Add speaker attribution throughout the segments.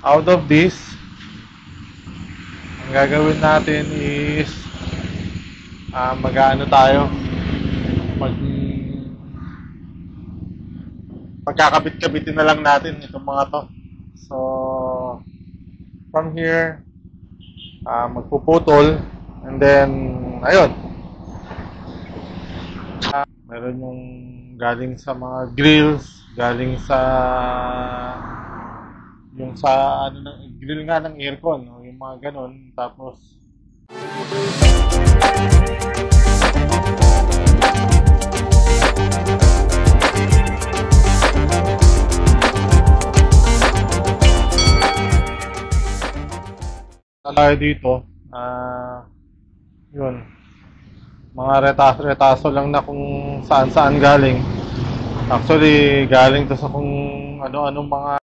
Speaker 1: out of this, ang gagawin natin is mag-aano tayo, magkakabit-kabitin na lang natin itong mga to. So from here, magpuputol, and then ayun, meron yung galing sa mga grills, galing sa yung sa ano ng grill nga ng aircon, yung mga ganun. Tapos tayo dito, yun, mga retaso lang na kung saan galing. Actually, galing to sa kung ano-anong mga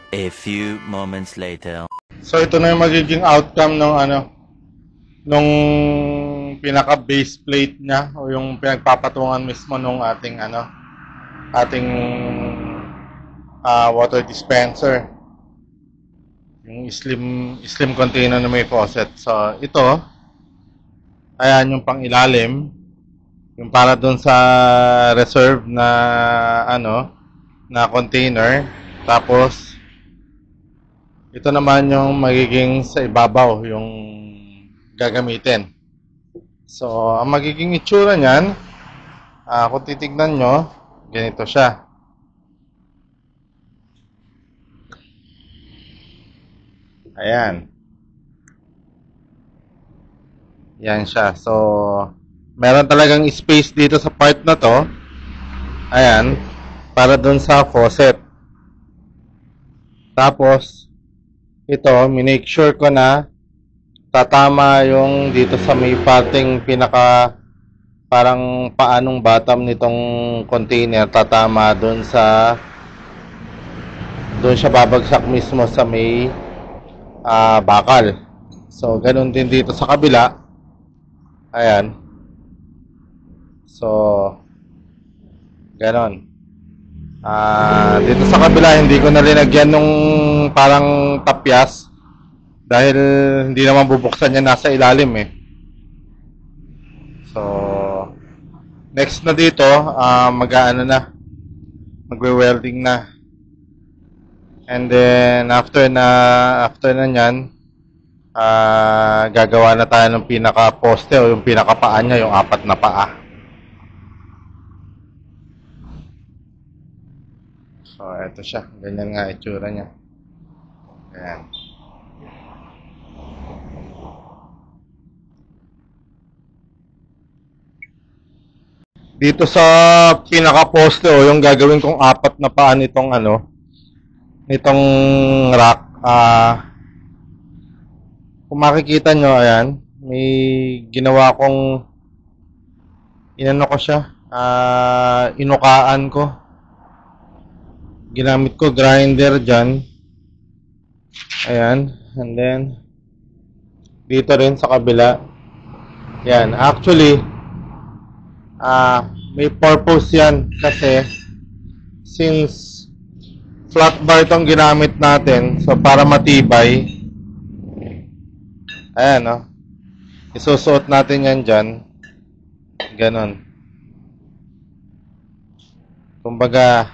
Speaker 2: A few moments later.
Speaker 1: so ito na yung magiging outcome ng nung pinaka base plate niya, o yung pinagpapatungan mismo nung ating water dispenser, yung slim container na may faucet. So ito, ayan yung pang ilalim, yung para doon sa reserve na na container. Tapos ito naman yung magiging sa ibabaw, yung gagamitin. So ang magiging itsura niyan, kung titignan nyo, ganito siya. Ayan. Yan siya. So meron talagang space dito sa part na to. Ayan. Para dun sa faucet. Tapos ito, minake sure ko na tatama yung dito sa may parting pinaka parang paanong bottom nitong container, tatama dun sa doon siya babagsak mismo sa may bakal. So, ganun din dito sa kabila. Ayan. So, ganon. Dito sa kabila, hindi ko na linagyan nung parang tapyas dahil hindi naman bubuksan niya, nasa ilalim eh. So, next na dito, mag-aano na, magwe-welding na. And then, after na nyan, gagawa na tayo ng pinaka-poste o yung pinaka-paa niya, yung 4 na paa. So, eto siya. Ganyan nga itsura niya. Ayan. Dito sa pinaka-poste o yung gagawin kong 4 na paa nitong nitong rack, kung makikita nyo, ayan, may ginawa kong inano ko siya, inukaan ko. Ginamit ko grinder dyan. Ayan. And then, dito rin sa kabila. Yan. Actually, may purpose yan. Kasi, since flat bar itong ginamit natin, so para matibay, ayan, no? Isusuot natin yan dyan. Ganon. Kumbaga,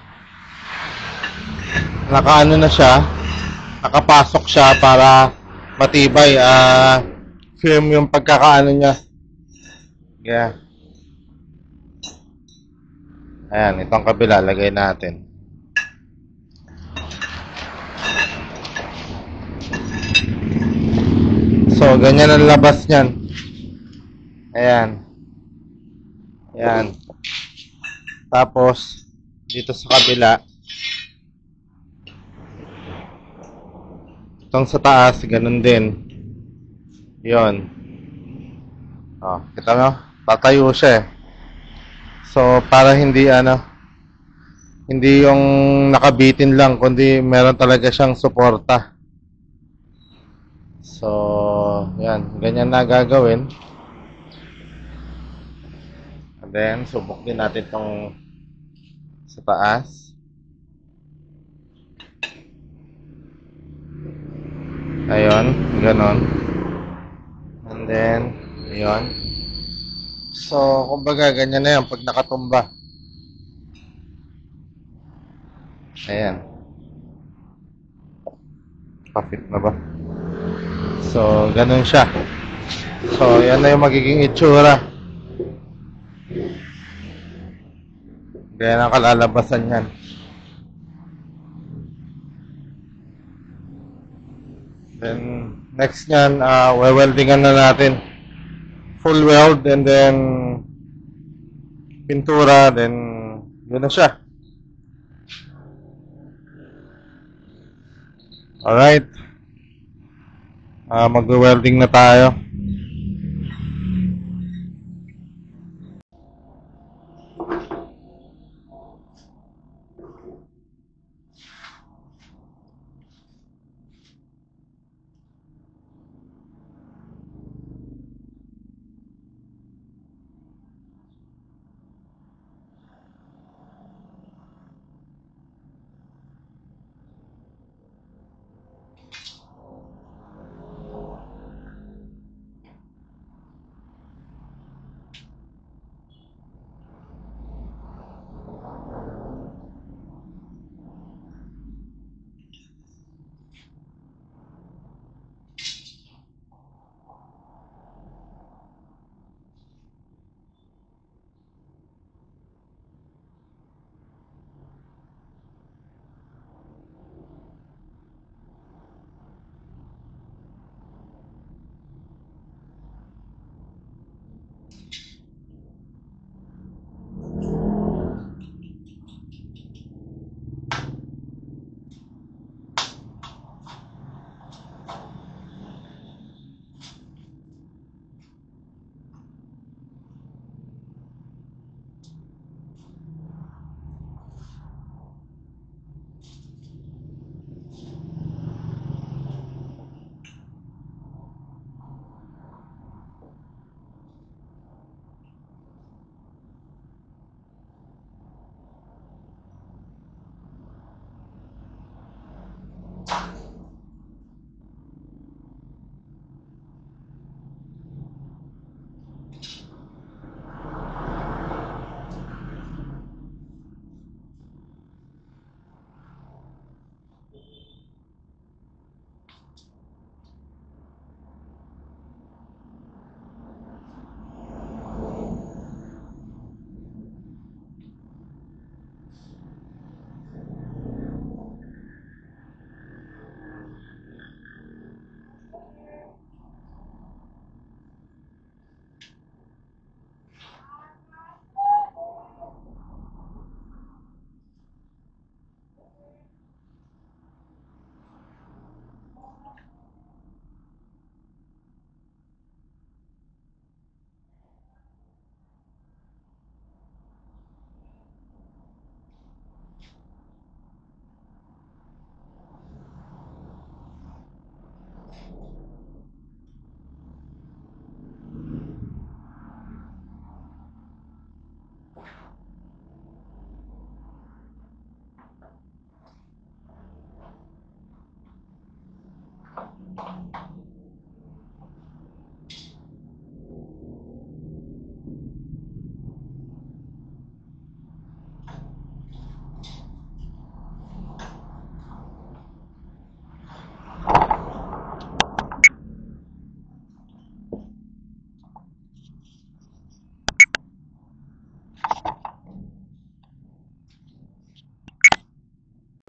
Speaker 1: nakaano na siya, nakapasok siya para matibay, firm yung pagkakaano niya. Yeah. Ayan, itong kabila, lagay natin. So, ganyan ang labas niyan. Ayan. Ayan. Tapos, dito sa kabila, itong sa taas, ganun din. Yon. Oh, kita mo? Tatayo siya eh. So, para hindi hindi yung nakabitin lang, kundi meron talaga siyang suporta. So, yan. Ganyan na gagawin. And then, subok din natin itong sa taas. Ayun, ganon. And then, ayun. So, kumbaga, ganyan na yan pag nakatumba. Ayan. Pa-fit na ba? So, ganun siya. So, yan na yung magiging itsura. Ganyan ang kalalabasan yan. Then, next nyan, weldingan na natin. Full weld and then pintura, then yun na siya. Alright. Magwe-welding na tayo.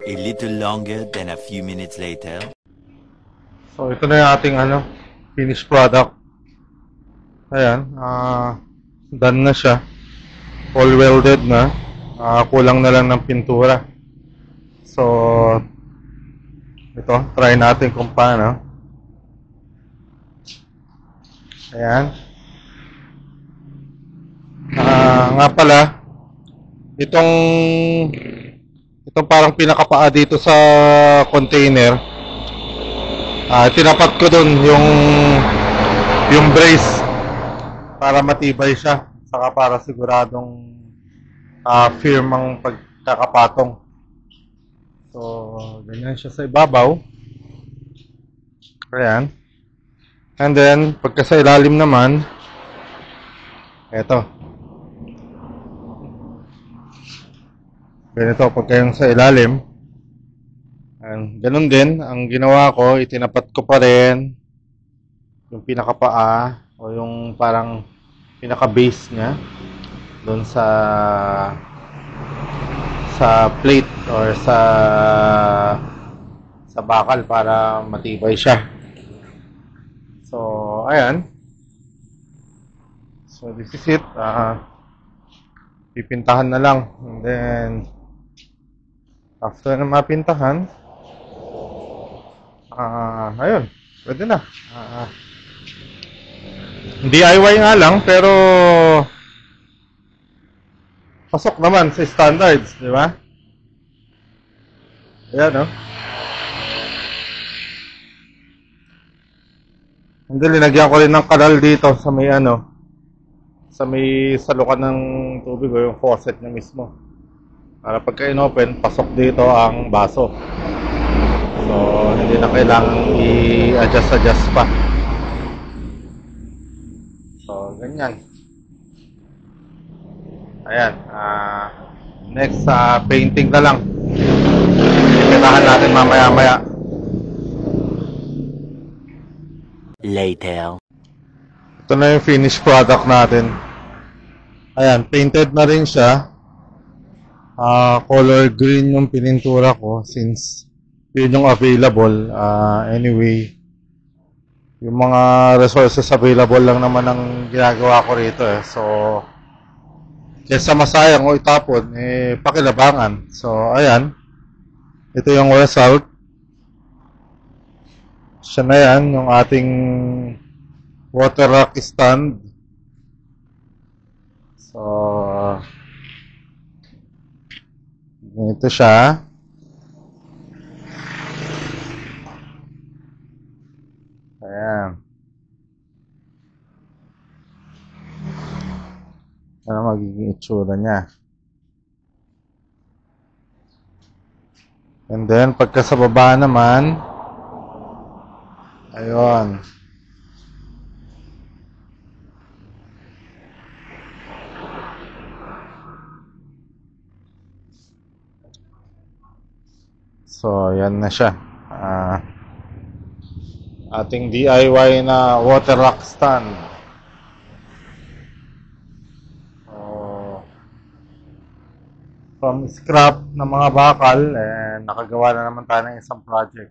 Speaker 2: A little longer than a few minutes later.
Speaker 1: So, ito na yung ating finished product. Ayan, done na siya. All welded na. Kulang na lang ng pintura. So, ito, try natin kung paano. Ayan. Nga pala, itong parang pinakapaa dito sa container, tinapat ko dun yung brace para matibay siya, saka para siguradong firm ang pagkakapatong. So, ganyan siya sa ibabaw. Ayan. And then, pagka sa ilalim naman, eto. Ganito, pagka yung sa ilalim. Ayan. Ganun din, ang ginawa ko, itinapat ko pa rin yung pinakapaa o yung parang pinaka-base niya doon sa plate or sa bakal para matibay siya. So, ayan. So, this is it. Pipintahan na lang. And then, after na mapintahan, ayun. Pwede na. DIY nga lang, pero pasok naman sa standards, di ba? Ayan, no? Hindi, linagyan ko rin ng kanal dito sa may salukan ng tubig o yung faucet niya mismo. Para pagka in-open, pasok dito ang baso. So, hindi na kailangang i-adjust pa. So, ganyan. Ayan. Next, painting na lang. Ipitahan natin mamaya-maya.
Speaker 2: Later.
Speaker 1: Ito na yung finished product natin. Ayan, painted na rin siya. Color green yung pinintura ko since yun yung available. Anyway, yung mga resources available lang naman ang ginagawa ko rito eh. So, kesa masayang o itapon, pakilabangan. So, ayan. Ito yung result. Siya na yan, yung ating water rock stand. So, ganito siya. Ayan. Ano magiging itsura niya. And then, pagka sa baba naman, ayun. So, yan na siya. Ating DIY na water rock stand. So, from scrap na mga bakal, nakagawa na naman tayo ng isang project.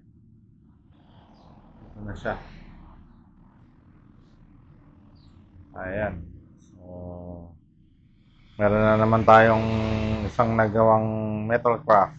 Speaker 1: Ito na siya. Ayan. So, meron na naman tayong isang nagawang metal craft.